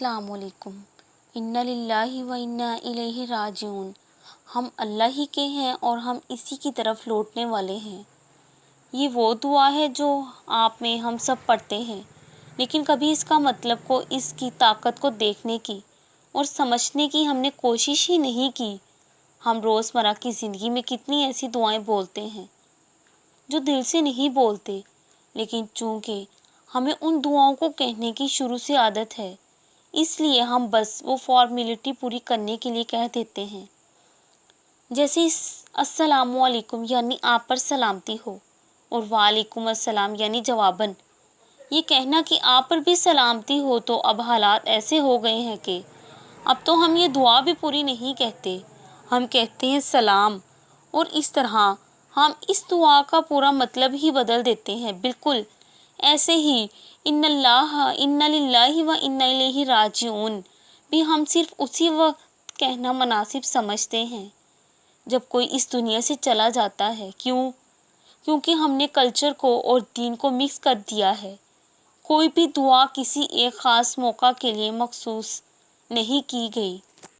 अस्सलाम वालेकुम। इन्ना लिल्लाहि व इन्ना इलैहि राजिऊन। हम अल्लाह ही के हैं और हम इसी की तरफ लौटने वाले हैं। ये वो दुआ है जो आप में हम सब पढ़ते हैं, लेकिन कभी इसका मतलब को, इसकी ताकत को देखने की और समझने की हमने कोशिश ही नहीं की। हम रोज़मर्रा की ज़िंदगी में कितनी ऐसी दुआएं बोलते हैं जो दिल से नहीं बोलते, लेकिन चूंकि हमें उन दुआओं को कहने की शुरू से आदत है, इसलिए हम बस वो फॉर्मेलिटी पूरी करने के लिए कह देते हैं। जैसे अस्सलामु अलैकुम यानी आप पर सलामती हो, और वालेकुम अस्सलाम यानी जवाबन ये कहना कि आप पर भी सलामती हो। तो अब हालात ऐसे हो गए हैं कि अब तो हम ये दुआ भी पूरी नहीं कहते, हम कहते हैं सलाम। और इस तरह हम इस दुआ का पूरा मतलब ही बदल देते हैं। बिल्कुल ऐसे ही इन्ना लिल्लाहि व इन्ना इलैहि राजिऊन भी हम सिर्फ उसी वक्त कहना मुनासिब समझते हैं जब कोई इस दुनिया से चला जाता है। क्यों? क्योंकि हमने कल्चर को और दीन को मिक्स कर दिया है। कोई भी दुआ किसी एक ख़ास मौका के लिए मखसूस नहीं की गई।